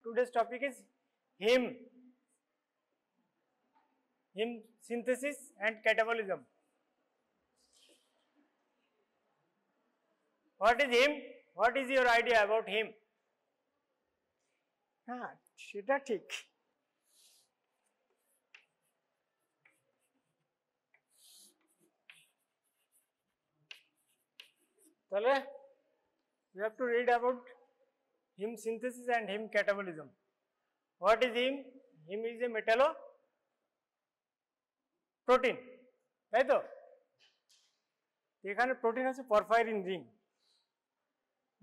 Today's topic is heme synthesis and catabolism. What is heme? What is your idea about heme? সেটা ঠিক। তাহলে we have to read about heme synthesis and heme catabolism. What is heme? Heme is a metalloprotein, তাই তো? এখানে protein আছে porphyrin ring,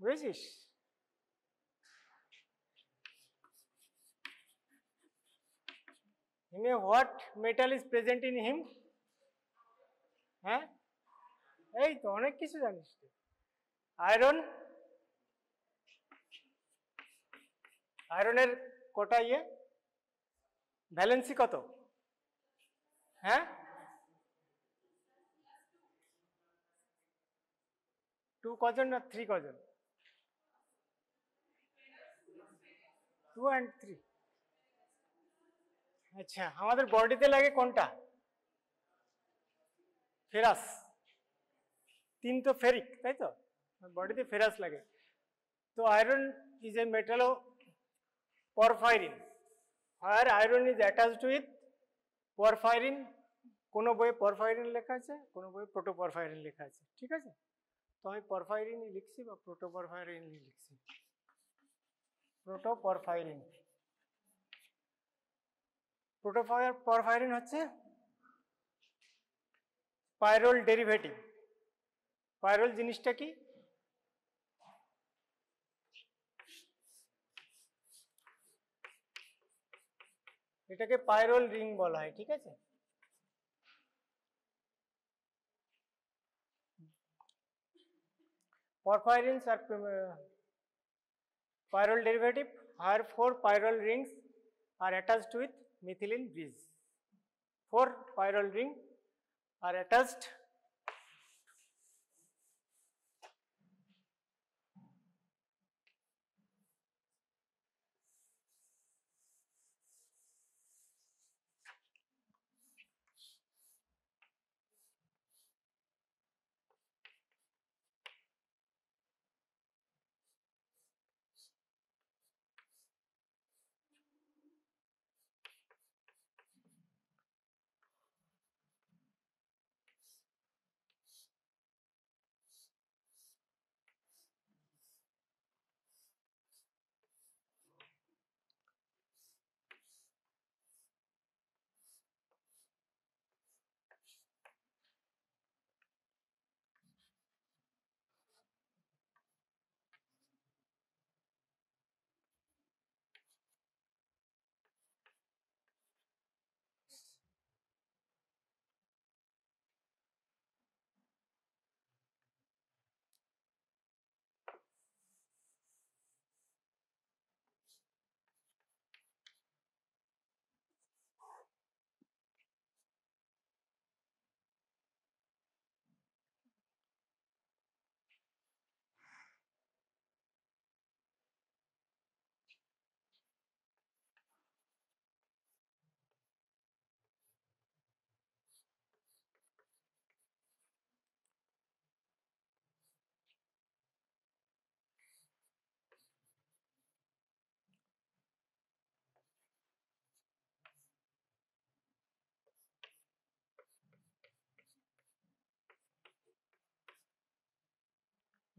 বুঝেছিস? Heme, what metal is present in heme? হ্যাঁ, এই তো অনেক কিছু জানিস। আয়রন, আয়রনের কটা ভ্যালেন্সি কত? হ্যাঁ, 2 কজন না 3 কজন? 2 and 3। আচ্ছা, আমাদের বডিতে লাগে কোনটা? ফেরাস। 3 তো ফেরিক, তাই তো? বডিতে ফেরাস লাগে। তো আয়রন ইজ এ মেটালো porphyrin, where iron is attached with porphyrin। কোনো বইয়ে porphyrin লেখা আছে, কোনো বইয়ে protoporphyrin লেখা আছে, ঠিক আছে? তো আমি porphyrin লিখছি বা protoporphyrin লিখছি। protoporphyrin, protoporphyrin হচ্ছে পাইরোল ডেরিভেটিভ। পাইরোল জিনিসটা কি? এটাকে পাইরোল রিং বলা হয়, ঠিক আছে? Porphyrins are pyrrole derivative, where 4 pyrrole rings are attached with methylene bridge. 4 pyrrole rings are attached .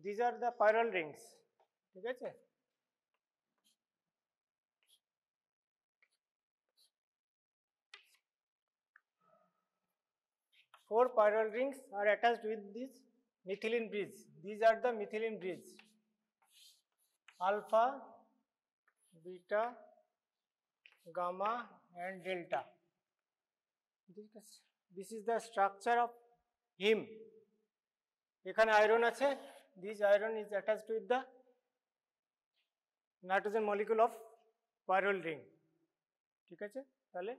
These are the pyrrole rings, ঠিক আছে? Four pyrrole rings are attached with this methylene bridge. These are the methylene bridge: alpha, beta, gamma and delta. This is the structure of heme. এখানে iron আছে। This iron is attached with the nitrogen molecule of pyrrole ring, ঠিক আছে? তাহলে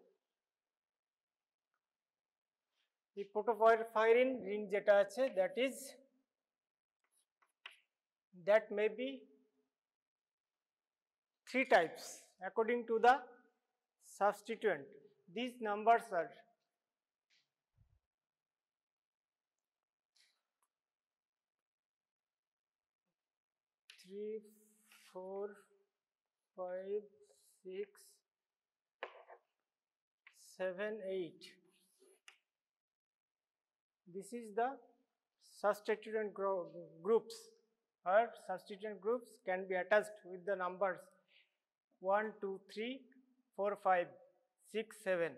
এই protoporphyrin ring যেটা আছে, that may be 3 types. according to the substituent. These numbers are 3, 4, 5, 6, 7, 8. This is the substituent groups. Or substituent groups can be attached with the numbers 1, 2, 3, 4, 5, 6, 7.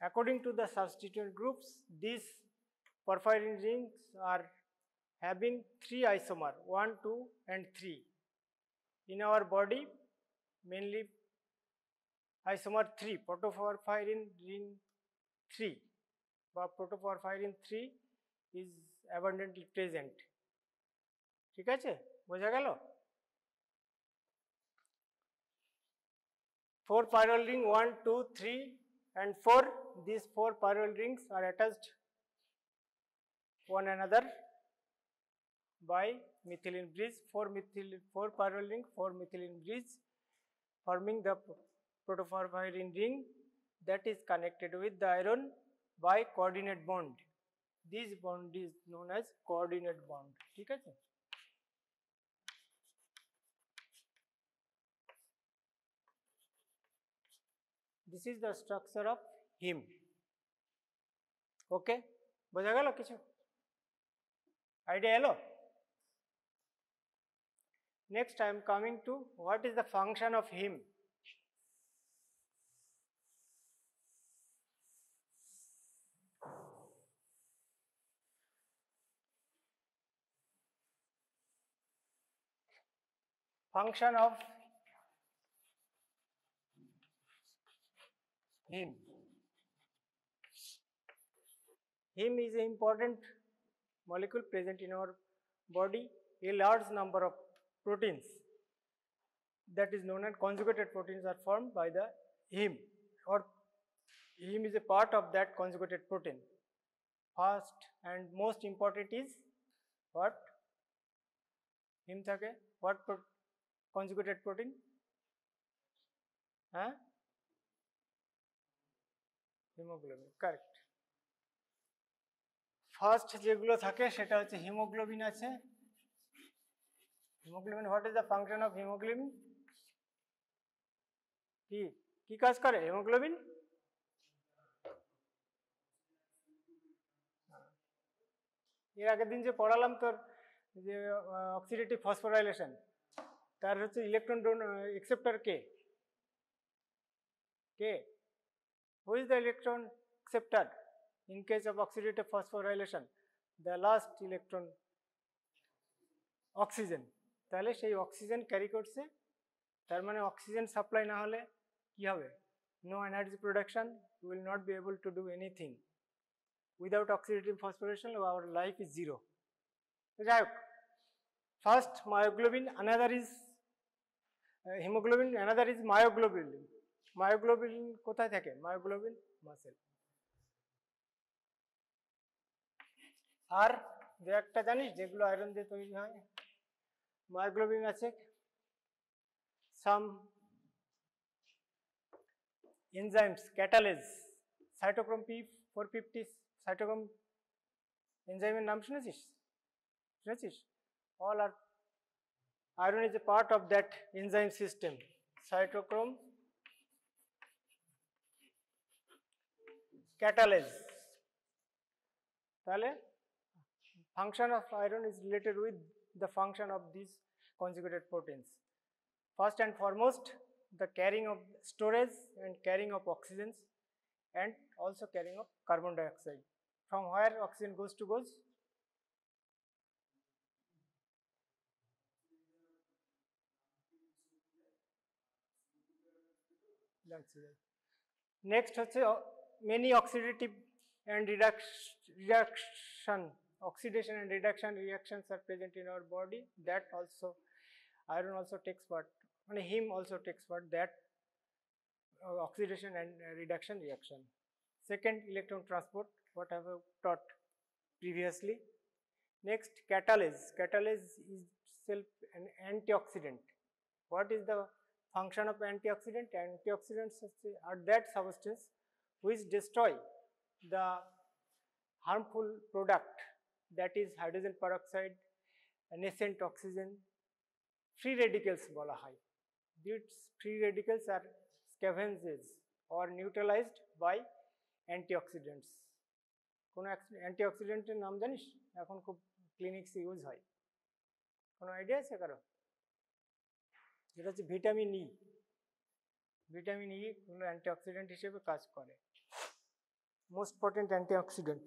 According to the substituent groups, these porphyrin rings are having 3 isomer, 1, 2 and 3. In our body, mainly isomer 3, protoporphyrin ring 3, but protoporphyrin 3 is abundantly present. ঠিক আছে, বোঝা গেল? 4 pyrrole ring 1, 2, 3 and 4. These 4 pyrrole rings are attached one another by methylene bridge. 4 pyrrole ring, 4 methylene bridge, forming the protoporphyrin ring that is connected with the iron by coordinate bond. This bond is known as coordinate bond. ঠিক আছে? This is the structure of heme. Okay, বোঝা গেল কিছু? Idea এলো? Next I am coming to what is the function of heme. Function of heme. Heme is an important molecule present in our body. A large number of proteins, that is known as conjugated proteins, are formed by the heme, or heme is a part of that conjugated protein. First and most important is what? Heme থাকে, what conjugated protein? Hemoglobin, correct. First যেগুলো থাকে সেটা হচ্ছে hemoglobin আছে. Hemoglobin, what is the function of hemoglobin? কি কাজ করে hemoglobin? এর আগের দিন যে পড়ালাম তোর যে অক্সিডেটিভ ফসফোরাইলেশন, তার হচ্ছে electron acceptor K? Who is the electron acceptor in case of oxidative phosphorylation? The last electron, oxygen. তাহলে সেই অক্সিজেন ক্যারি করছে, তার মানে অক্সিজেন সাপ্লাই না হলে কি হবে? No energy production, you will not be able to do anything. Without oxidative phosphorylation, our life is zero. যাই হোক, first myoglobin, another is hemoglobin, another is myoglobin. Myoglobin কোথায় থাকে? Myoglobin muscle. আর যে একটা জানিস যেগুলো আয়রন দিয়ে তৈরি হয়, myoglobin আছে some enzymes, catalase, cytochrome P450 cytochrome enzyme নাম শুনেছিস? All are, iron is a part of that enzyme system. Cytochrome catalase. তাহলে function of iron is related with the function of these conjugated proteins. First and foremost, the carrying of storage and carrying of oxygens, and also carrying of carbon dioxide. From where oxygen goes to next হচ্ছে many oxidative and oxidation and reduction reactions are present in our body, that also iron also takes part, and heme also takes part, that oxidation and reduction reaction. Second, electron transport, what I have taught previously. Next, catalase. Catalase is itself an antioxidant. What is the function of antioxidant. Antioxidants are that substance which destroy the harmful product, that is hydrogen peroxide, nascent oxygen, free radicals bola hoy. These free radicals are scavenged or neutralized by antioxidants. কোনো অ্যান্টিঅক্সিডেন্টের নাম জানিস? এখন খুব ক্লিনিক্সে use হয়, কোনো idea আছে কারো? যেটা হচ্ছে ভিটামিন ই। ভিটামিন ই কোনো অ্যান্টিঅক্সিডেন্ট হিসেবে কাজ করে, মোস্ট পটেন্ট অ্যান্টিঅক্সিডেন্ট।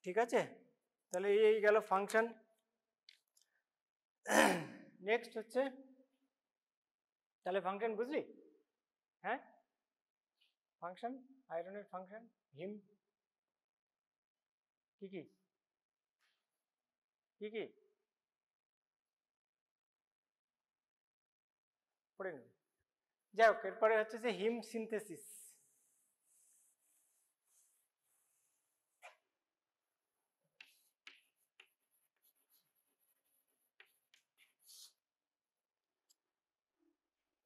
ঠিক আছে, তাহলে এই গেল ফাংশন। নেক্সট হচ্ছে, তাহলে ফাংশন বুঝলি? হ্যাঁ, ফাংশন, আয়রনের ফাংশন, হিম কি কি কি কি পড়ে নেব। যাই হোক, এরপরে হচ্ছে যে হিম সিনথেসিস।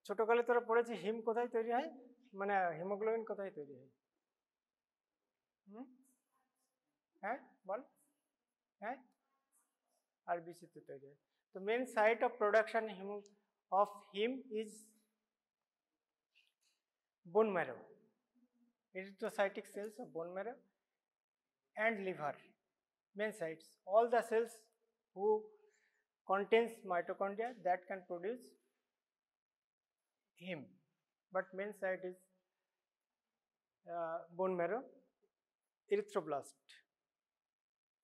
ছোটকালে তোরা পড়েছি হিম কোথায় তৈরি হয়, মানে হিমোগ্লোবিন কোথায় তৈরি হয়? হ্যাঁ বল। হ্যাঁ, আরবিসিতে তৈরি হয়। তো main site of production of heme is bone marrow, erythrocytic cells of bone marrow and liver, main sites. All the cells who contains mitochondria that can produce heme, but main site is bone marrow, erythroblast.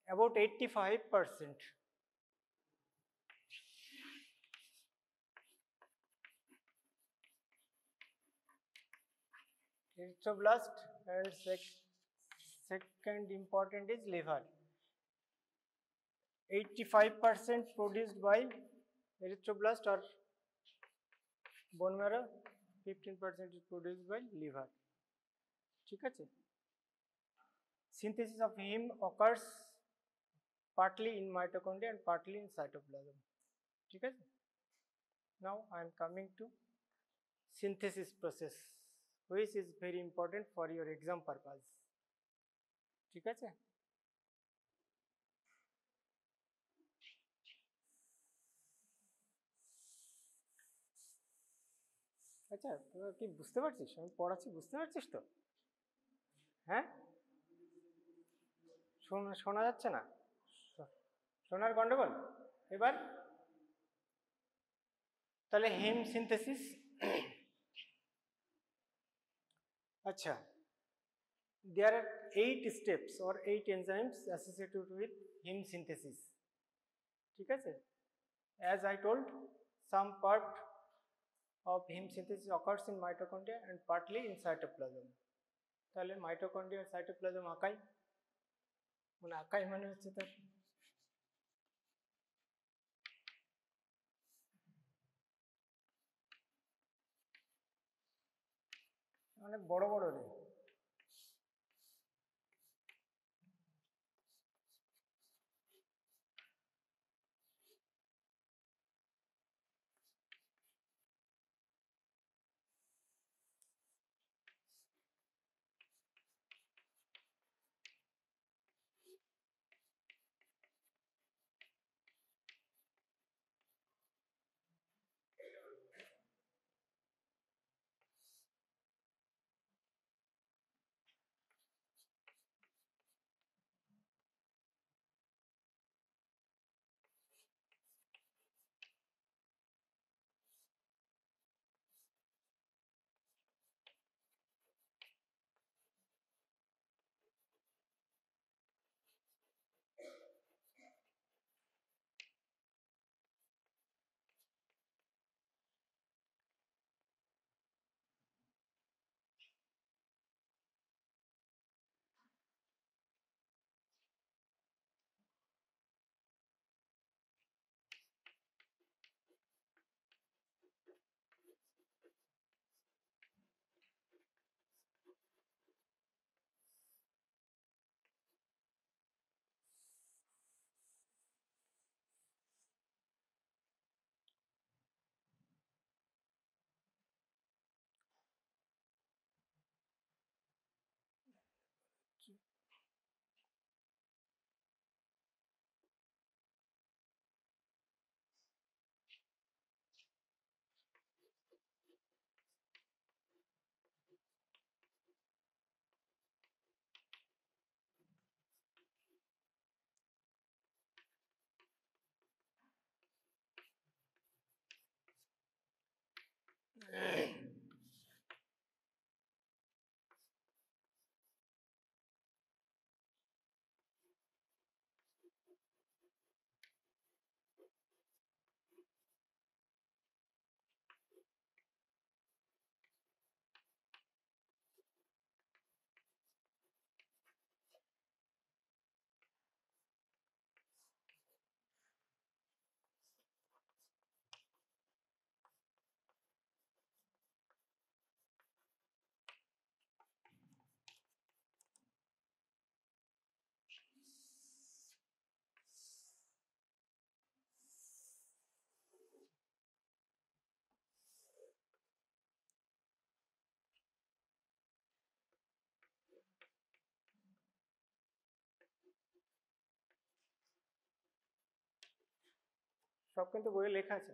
About 85%. Erythroblast, and second important is liver. 85% produced by erythroblast or bone marrow, 15% is produced by liver. ঠিক আছে? Synthesis of heme occurs partly in mitochondria and partly in cytoplasm. ঠিক আছে? Now I am coming to synthesis process, which is very important for your exam purpose. ঠিক আছে? আচ্ছা, তোরা কি বুঝতে পারছিস? আমি পড়াচ্ছি, বুঝতে পারছিস তো? হ্যাঁ, শোনা যাচ্ছে না? শোনার গন্ডগোল? এবার তাহলে হেম সিনথেসিস। আচ্ছা, there are 8 steps or 8 enzymes associated with heme synthesis. ঠিক আছে? As I told, some part of heme synthesis occurs in mitochondria and partly in cytoplasm. তাহলে mitochondria আর cytoplasm আঁকাই, মানে আঁকাই মানে হচ্ছে তার অনেক বড় বড় রে। সব কিন্তু বইয়ে লেখা আছে।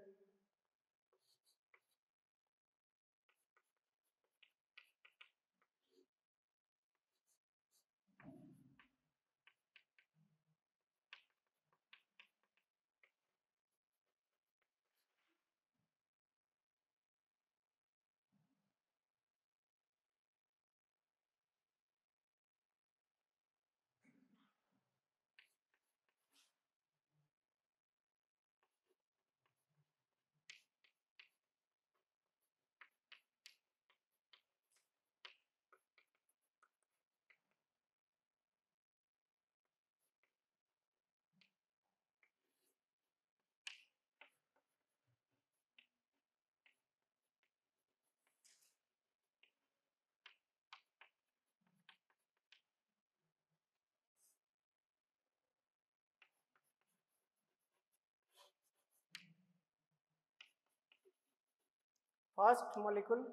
First molecule,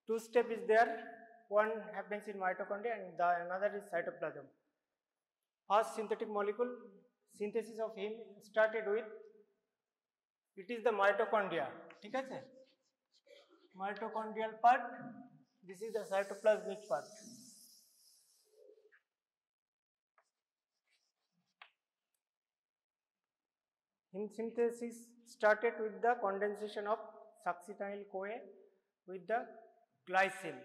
two step is there. One happens in mitochondria and the another is cytoplasm. First synthetic molecule synthesis of heme started with, it is the mitochondria. ঠিক আছে? Mitochondrial part, this is the cytoplasmic part. Heme synthesis started with the condensation of succinyl-CoA with the glycine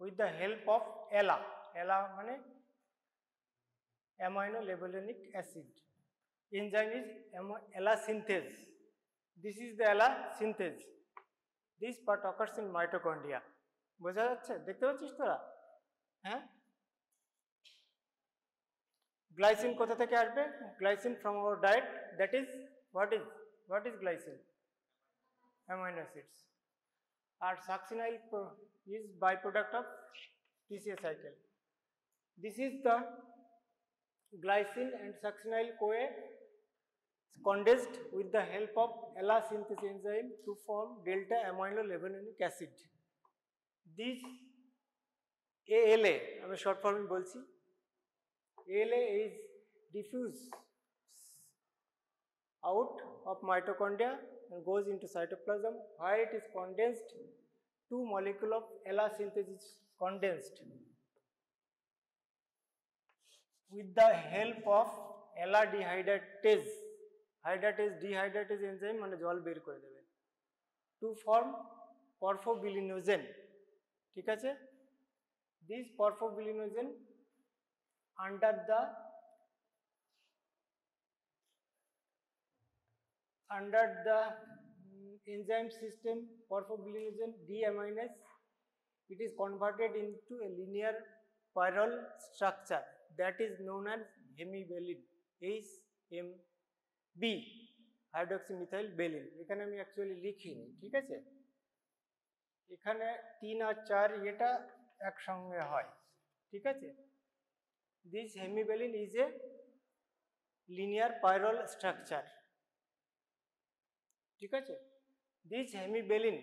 with the help of ELA. ELA মানে amino levulinic acid. Enzyme is ELA synthase. This is the ELA synthase. This part occurs in mitochondria. বোঝা যাচ্ছে? দেখতে পাচ্ছিস তোরা? হ্যাঁ? Glycine কোথা থেকে আসবে? Glycine from our diet. That is what is glycine? Amino acids. Our succinyl is byproduct of TCA cycle. This is the glycine and succinyl-CoA condensed with the help of ELA synthase enzyme to form delta amino levulinic acid. This ALA, আমি short form বলছি, ALA is diffused out of mitochondria and goes into cytoplasm where it is condensed. Two molecule of ELA synthase is condensed with the help of ELA dehydratase. Dehydratase enzyme মানে জল বের করে দেবে to form porphobilinogen. ঠিক আছে? This porphobilinogen under the enzyme system porphobilinogen deaminase, it is converted into a linear pyrrole structure that is known as hemibalin, HMB, hydroxymethyl balin. এখানে আমি actually লিখিনি, ঠিক আছে? এখানে 3 আর 4 এটা একসঙ্গে হয়, ঠিক আছে? This hemibalin is a linear pyrrole structure. ঠিক আছে? This hemibalin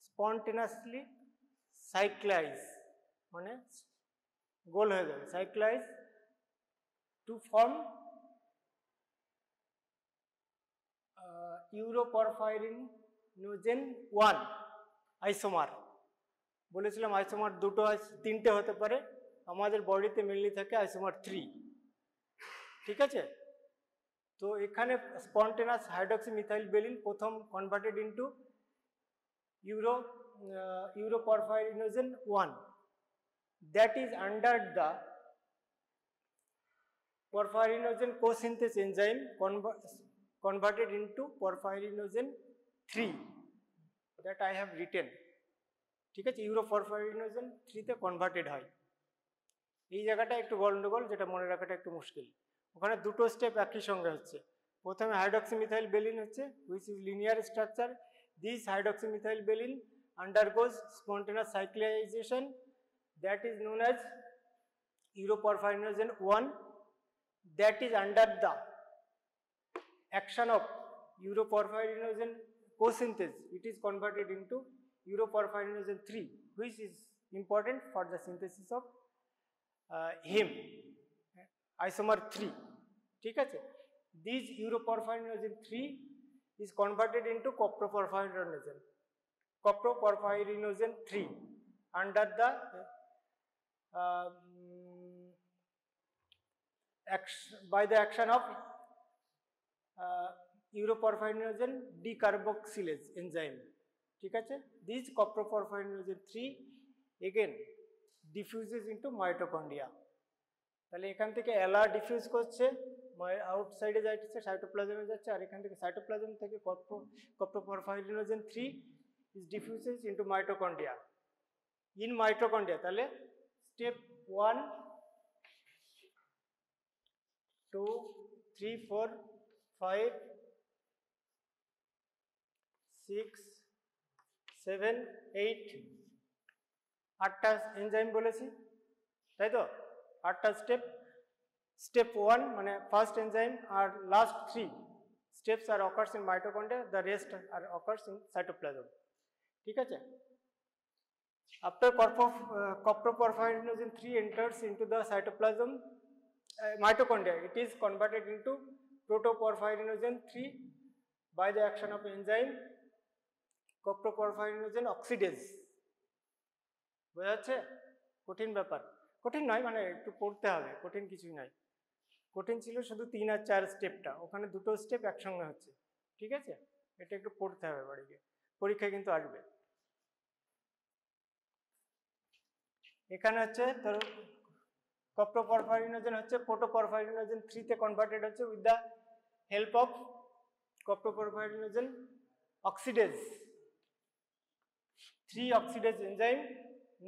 spontaneously cyclize মানে গোল হয়ে যাবে, cyclize to form uroporphyrinogen 1 isomer. বলেছিলাম আইসোমার দুটো তিনটে হতে পারে, আমাদের বডিতে মেনলি থাকে আইসোমার 3, ঠিক আছে? তো এখানে স্পন্টেনাস হাইড্রক্সিমিথাইল প্রথম converted into ইউরোপরফাইরিনোজেন 1, that is under the porphyrinogen co-synthase enzyme converted into porphyrinogen 3 that I have written. ঠিক আছে, ইউরোপরফাইরিনোজেন 3 তে কনভার্টেড হয়। এই জায়গাটা একটু গন্ডগোল, যেটা মনে রাখাটা একটু মুশকিল। ওখানে দুটো স্টেপ একই সঙ্গে হচ্ছে। প্রথমে হাইড্রক্সিমিথাইল বেলিন হচ্ছে, which is linear structure. This হাইড্রক্সিমিথাইল বেলিন undergoes spontaneous cyclization, that is known as Europorphyrinogen 1, that is under the action of Europorphyrinogen co-synthase. It is converted into Europorphyrinogen 3, which is important for the synthesis of heme isomer 3. ঠিক আছে, this Europorphyrinogen 3 is converted into coproporphyrinogen 3 under the by the action of Europorphyrinogen decarboxylase enzyme. ঠিক আছে, this coproporphyrinogen 3 again diffuses into mitochondria. তাহলে এখান থেকে এলা diffuse করছে, আউটসাইডে যাচ্ছে, সাইটোপ্লাজমে যাচ্ছে, আর এখান থেকে সাইটোপ্লাজম থেকে coproporphyrinogen 3 is diffuses into mitochondria. In mitochondria, তাহলে step 1, 2, 3, 4, 5, 6, 7, 8, 8টা এনজাইম বলেছি, তাই তো? 8টা স্টেপ। স্টেপ 1 মানে ফার্স্ট এনজাইম, আর last 3 steps are occurs in mitochondria, the rest are occurs in cytoplasm. ঠিক আছে, after coproporphyrinogen 3 enters into the cytoplasm mitochondria, it is converted into protoporphyrinogen 3 by the action of enzyme coproporphyrinogen oxidase. বোঝা যাচ্ছে? কঠিন ব্যাপার, কঠিন নয়, মানে একটু পড়তে হবে, কঠিন কিছুই নয়। কঠিন ছিল শুধু 3 আর 4 স্টেপটা, ওখানে দুটো স্টেপ একসঙ্গে হচ্ছে। ঠিক আছে, এটা একটু পড়তে হবে বাড়িতে, পরীক্ষায় কিন্তু আসবে। এখানে হচ্ছে তোর coproporphyrinogen হচ্ছে protoporphyrinogen 3 তে কনভার্টেড হচ্ছে with the help of coproporphyrinogen oxidase 3 oxidase enzyme.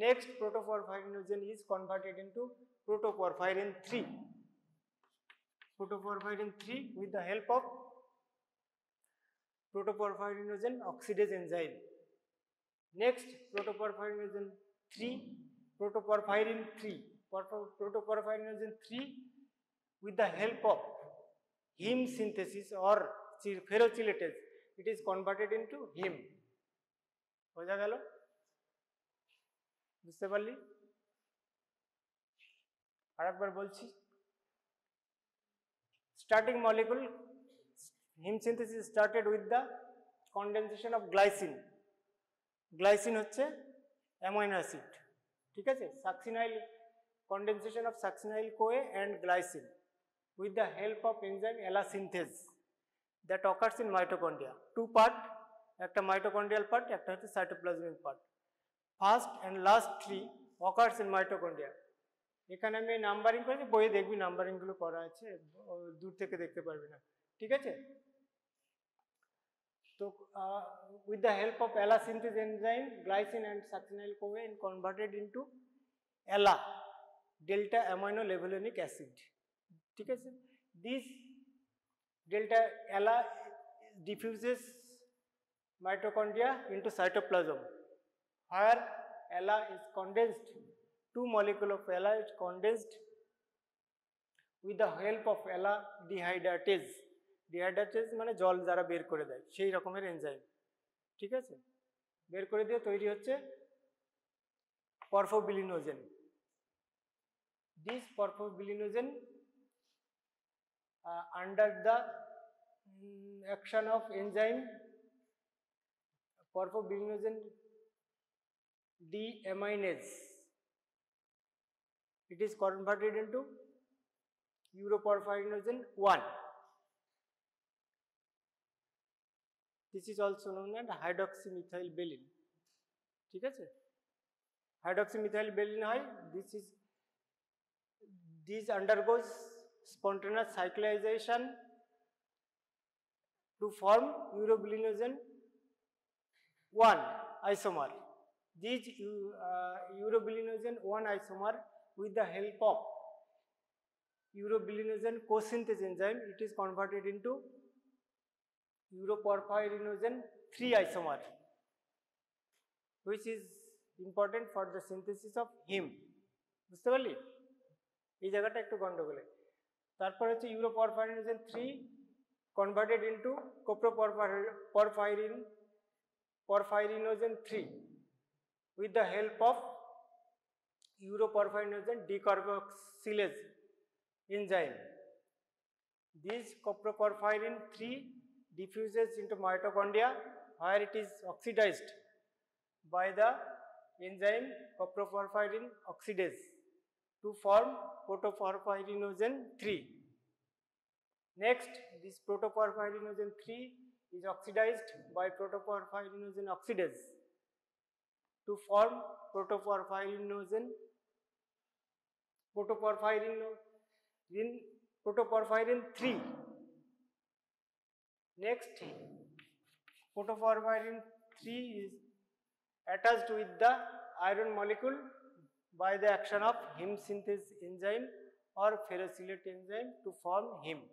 Next, protoporphyrinogen is converted into protoporphyrin 3 with the help of protoporphyrinogen oxidase enzyme. Next, protoporphyrinogen 3 with the help of heme synthesis or ferrochelatase, it is converted into heme. বোঝা গেল? বুঝতে পারলি? আরেকবার বলছি, starting molecule heme synthesis started with the condensation of glycine. Glycine হচ্ছে amino acid, ঠিক আছে, succinyl condensation of succinyl CoA and glycine with the help of enzyme ELA synthase that occurs in mitochondria. Two part, একটা mitochondrial part, একটা হচ্ছে cytoplasmic part. First and last 3 occurs in mitochondria. এখানে আমি numbering করেছি, বইয়ে দেখবি numbering গুলো করা আছে, দূর থেকে দেখতে পারবি না। ঠিক আছে, তো with the help of ELA synthase enzyme, glycine and succinyl CoA and converted into ELA, delta amino levulinic acid. ঠিক আছে, this delta ELA diffuses mitochondria into cytoplasm, where ELA is condensed. 2 molecule of ELA is condensed with the help of ELA dehydratase. ডিহাইড্রেটেজ মানে জল যারা বের করে দেয় সেই রকমের এনজাইম। ঠিক আছে, বের করে দিয়ে তৈরি হচ্ছে porphobilinogen. This porphobilinogen under the action of enzyme porphobilinogen deaminase, it is converted into Europorphyrinogen 1. This is also known as hydroxymethylvaline. ঠিক আছে, hydroxymethylvaline হয়, this undergoes spontaneous cyclization to form urobilinogen 1 isomer. This urobilinogen 1 isomer, with the help of urobilinogen co-synthase enzyme, it is converted into uroporphyrinogen 3 isomer, which is important for the synthesis of heme. বুঝতে পারলি? এই জায়গাটা একটু গন্ডগোলে। তারপর হচ্ছে uroporphyrinogen 3 converted into coproporphyrinogen 3 with the help of uroporphyrinogen decarboxylase enzyme. This coproporphyrin 3 diffuses into mitochondria, where it is oxidized by the enzyme coproporphyrin oxidase to form protoporphyrinogen 3. Next, this protoporphyrinogen 3 is oxidized by protoporphyrinogen oxidase to form protoporphyrin 3. Next, protoporphyrin 3 is attached with the iron molecule by the action of heme synthase enzyme or ferrocylate enzyme to form heme.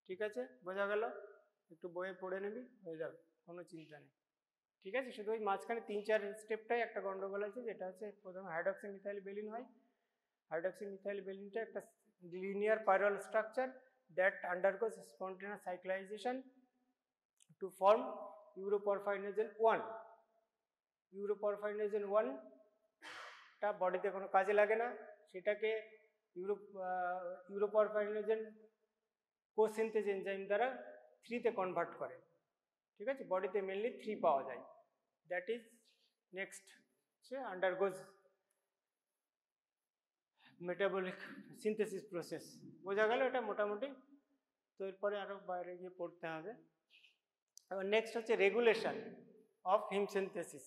ঠিক আছে, বোঝা গেল? একটু বইয়ে পড়ে নিবি, হয়ে যাবে, কোনো চিন্তা নেই। ঠিক আছে, শুধু ওই মাঝখানে 3-4 স্টেপটাই একটা গন্ডগোল আছে, যেটা হচ্ছে প্রথমে হাইড্রক্সিমিথাইলভ্যালিন হয়। হাইড্রক্সিমিথাইলভ্যালিনটা একটা linear pyrrole structure that undergoes spontaneous cyclization to form uroporphyrinogen 1. Uroporphyrinogen 1 টা বডিতে কোনো কাজে লাগে না, সেটাকে ইউরোপরফাইনোজেন কোসিনথেস এনজাইম দ্বারা 3 তে কনভার্ট করে। ঠিক আছে, বডিতে মেনলি 3 পাওয়া যায়। That is next say আন্ডারগোজ metabolic synthesis process. বোঝা গেল এটা মোটামুটি? তো এরপরে আরো বাইরে গিয়ে পড়তে হবে। এবার নেক্সট হচ্ছে রেগুলেশন অফ হিম সিনথেসিস।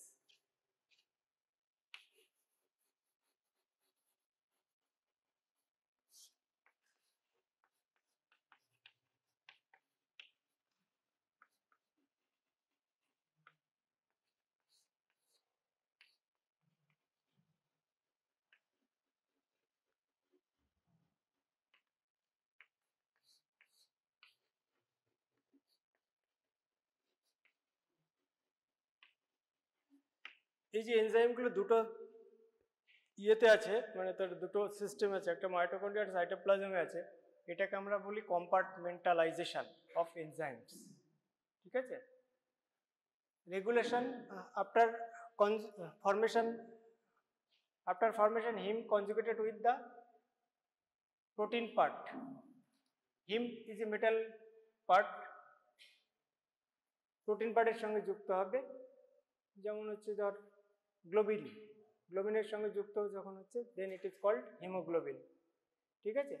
এই যে এনজাইমগুলো দুটো ইয়েতে আছে, মানে তার দুটো সিস্টেম আছে, একটা মাইটোকন্ড্রিয়া আর সাইটোপ্লাজমে আছে। এটাকে আমরা বলি কম্পার্টমেন্টালাইজেশন অফ এনজাইমস। ঠিক আছে, regulation after formation heme conjugated with the protein part. Heme is a metal part, protein পার্টের সঙ্গে যুক্ত হবে। যেমন হচ্ছে ধর গ্লোবিনের সঙ্গে যুক্ত যখন হচ্ছে, then it is called haemoglobin. ঠিক আছে,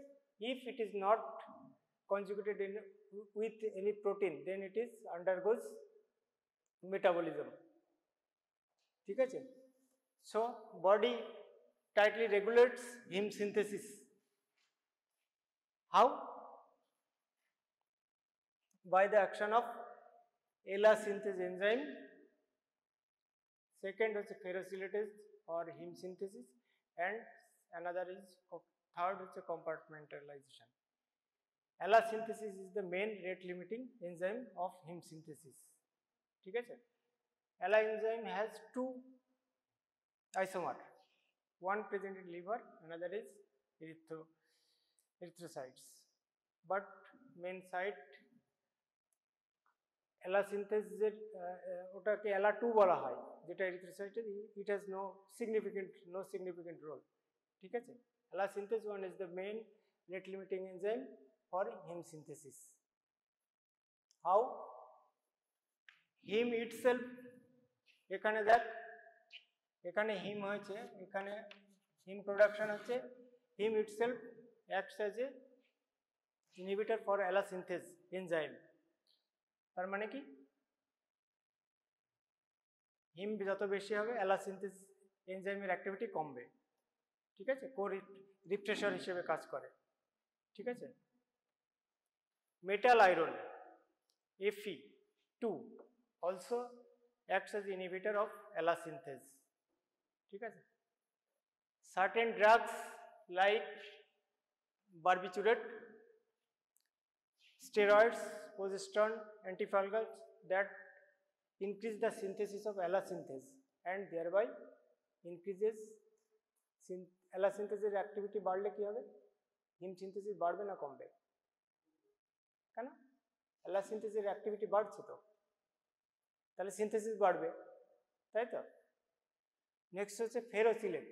if it is not conjugated with any protein, then it is undergoes metabolism. ঠিক আছে, so body tightly regulates heme synthesis. How? By the action of ELA synthase enzyme. Second is ferrocylase or heme synthesis, and another is third is compartmentalization. ELA synthesis is the main rate limiting enzyme of heme synthesis. ঠিক আছে, ELA enzyme has 2 isomer. One present in liver, another is erythrocytes. But main site ELA synthesis ওটাকে ELA2 বলা হয়, যেটা erythrocyte, it has no significant role. ঠিক আছে, ELA synthase 1 is the main rate limiting enzyme for heme synthesis. How? Heme itself, এখানে দেখ, এখানে হিম হয়েছে, এখানে হিম প্রোডাকশন হচ্ছে। Heme itself acts as a inhibitor for ELA synthase enzyme. তার মানে কি হিম যত বেশি হবে অ্যালাস সিনথেসিস এনজাইমের অ্যাক্টিভিটি কমবে, ঠিক আছে, কো রিপ্রেসার হিসেবে কাজ করে, ঠিক আছে। Metal iron Fe2 also acts as inhibitor of ALAS synthase, ঠিক আছে। Certain drugs like barbiturate, steroids, progesterone, antifungals that increase the synthesis of ALAS synthase and thereby increases ALAS synthase activity বাড়লে কি হবে, হিম সিনথেসিস বাড়বে না কমবে, কেন ALAS সিনথেসিসের activity বাড়ছে তো, তাহলে সিনথেসিস বাড়বে, তাই তো। নেক্সট হচ্ছে ফেরোসিলেট।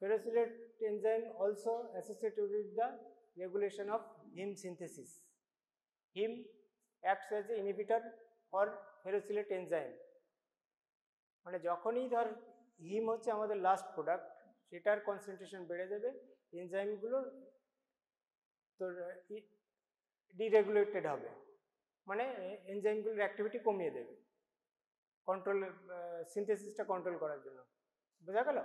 ফেরোসিলেট enzyme also associated with the regulation of heme synthesis. Heme acts as an inhibitor for ferrocylate enzyme, মানে যখনই ধর হিম হচ্ছে আমাদের লাস্ট প্রোডাক্ট, সেটার কনসেন্ট্রেশন বেড়ে যাবে, এনজাইমগুলো তোর ডিরেগুলেটেড হবে, মানে এনজাইমগুলোর অ্যাক্টিভিটি কমিয়ে দেবে কন্ট্রোল, সিনথেসিসটা কন্ট্রোল করার জন্য, বোঝা গেল।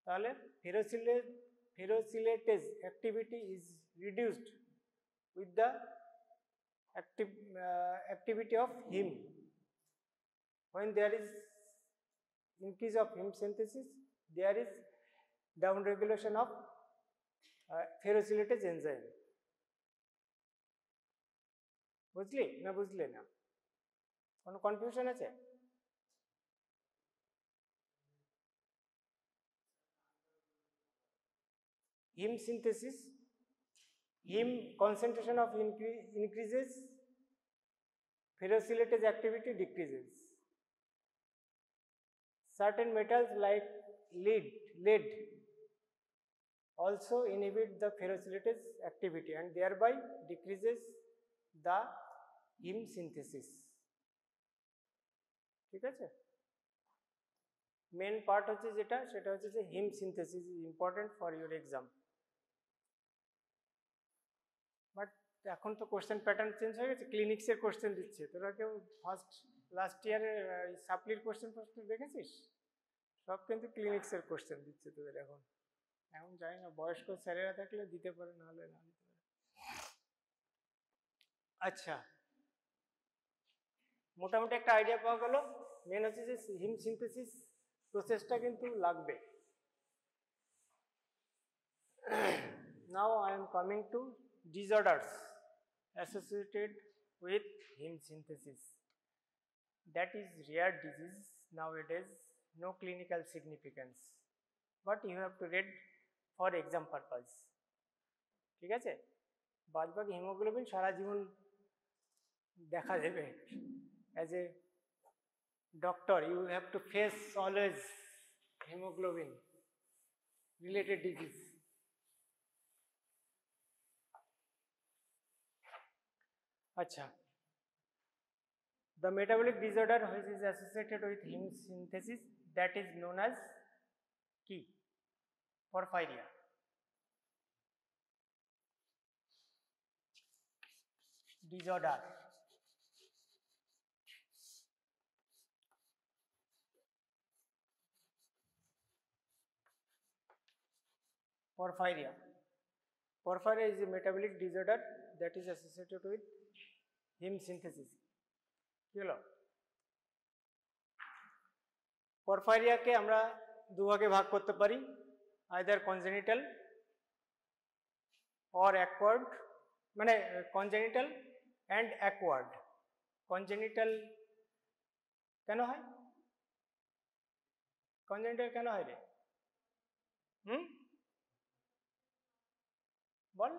তাহলে ferrochelatase activity is reduced with the activity of heme. When there is increase of heme synthesis, there is down regulation of ferrosilitase enzyme. বুঝলি না বুঝলে না, কোনো কনফিউশন আছে? Heme synthesis, heme concentration of increases, ferrosilitase activity decreases. Certain metals like lead also inhibit the ferrosilitase activity and thereby decreases the heme synthesis, ঠিক আছে। Main part হচ্ছে যেটা, সেটা হচ্ছে যে heme synthesis is important for your exam. But এখন তো question pattern change হয়ে গেছে, ক্লিনিক্সের কোশ্চেন দিচ্ছে। তোরা কেউ লাস্ট ইয়ারে সাপ্লির কোশ্চেন দেখেছিস? সব কিন্তু ক্লিনিক্সের কোশ্চেন দিচ্ছে তোদের এখন। এখন জানি না, বয়স্ক স্যারেরা থাকলে দিতে পারে, নাহলে না দিতে পারে। আচ্ছা, মোটামুটি একটা আইডিয়া পাওয়া গেল। মেন হচ্ছে যে হিম সিনথেসিস প্রসেসটা কিন্তু লাগবে। Now I am coming to disorders associated with heme synthesis. That is rare disease nowadays, no clinical significance, but you have to read for exam purpose, ঠিক আছে। বাদবাকি হিমোগ্লোবিন সারা জীবন দেখা দেবে। As a doctor, you have to face always hemoglobin related disease. Acha, the metabolic disorder which is associated with heme synthesis, that is known as ki porphyria. Disorder. Porphyria. Porphyria is a metabolic disorder that is associated with heme synthesis. কি হলো? পরফাইরিয়াকে আমরা দুভাগে ভাগ করতে পারি, either congenital or acquired, মানে congenital and acquired. Congenital কেন হয়? কনজেনিটাল কেন হয় রে? বল,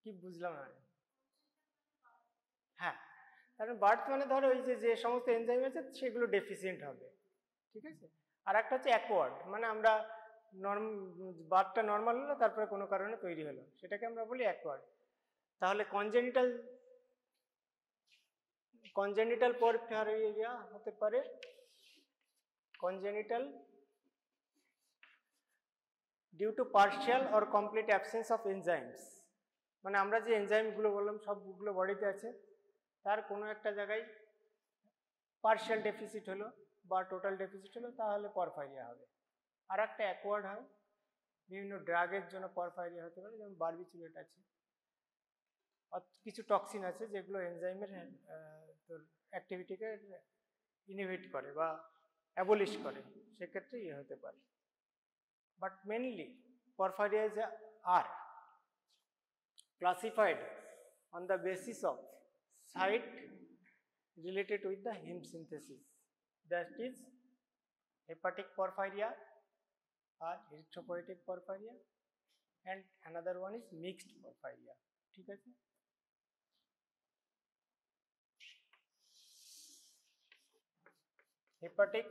কি বুঝলাম না। হ্যাঁ, কারণ বার্থ মানে ধরো ওই যে সমস্ত এনজাইম আছে সেগুলো ডেফিসিয়েন্ট হবে, ঠিক আছে। আর একটা হচ্ছে অ্যাকোয়ার্ড, মানে আমরা বার্থটা নর্মাল হলো, তারপরে কোনো কারণে তৈরি হলো, সেটাকে আমরা বলি অ্যাকোয়ার্ড। তাহলে কনজেনিটাল পরফাইরিয়া হতে পারে, congenital due to partial or complete absence of enzymes, মানে আমরা যে এনজাইমগুলো বললাম সবগুলো বডিতে আছে, তার কোনো একটা জায়গায় পার্শিয়াল ডেফিসিট হলো বা টোটাল ডেফিসিট হলো, তাহলে পরফাইরিয়া হবে। আর একটা অ্যাকোয়ার্ড হয়, বিভিন্ন ড্রাগের জন্য পরফাইরিয়া হতে পারে, যেমন বারবিচুরেট আছে, কিছু টক্সিন আছে যেগুলো এনজাইমের তোর অ্যাক্টিভিটিকে ইনহিবিট করে বা অ্যাবলিশ করে, সেক্ষেত্রে ইয়ে হতে পারে। But mainly porphyrias are classified on the basis of site related with the heme synthesis, that is hepatic porphyria or erythropoietic porphyria, and another one is mixed porphyria. ঠিক আছে? Hepatic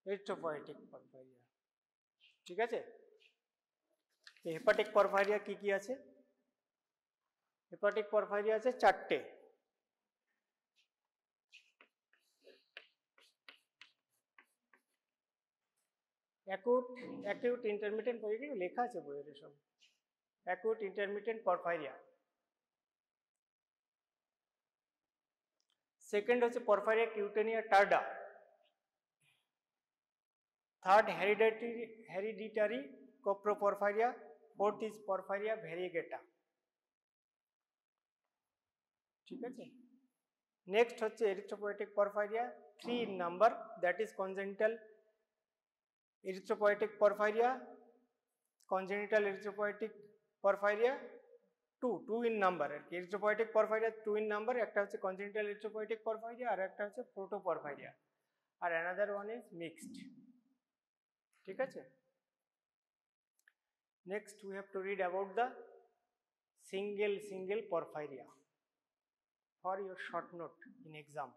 erythropoietic porphyria, ঠিক আছে? Hepatic porphyria কি কি আছে? Hepatic porphyria আছে চারটে। Acute intermittent, এগুলো লেখা আছে বইয়ের সব। Acute intermittent porphyria. সেকেন্ড হচ্ছে porphyria cutanea tarda. Third hereditary coproporphyria. Fourth is porphyria variegata. ঠিক আছে? নেক্সট হচ্ছে erythropoietic porphyria, 3 in number, that is congenital erythropoietic porphyria, congenital erythropoietic porphyria, 2 in number। erythropoietic porphyria 2 in number, একটা হচ্ছে congenital erythropoietic porphyria আর একটা হচ্ছে protoporphyria, R another one is mixed। ঠিক আছে? Next we have to read about the single porphyria for your short note in exam.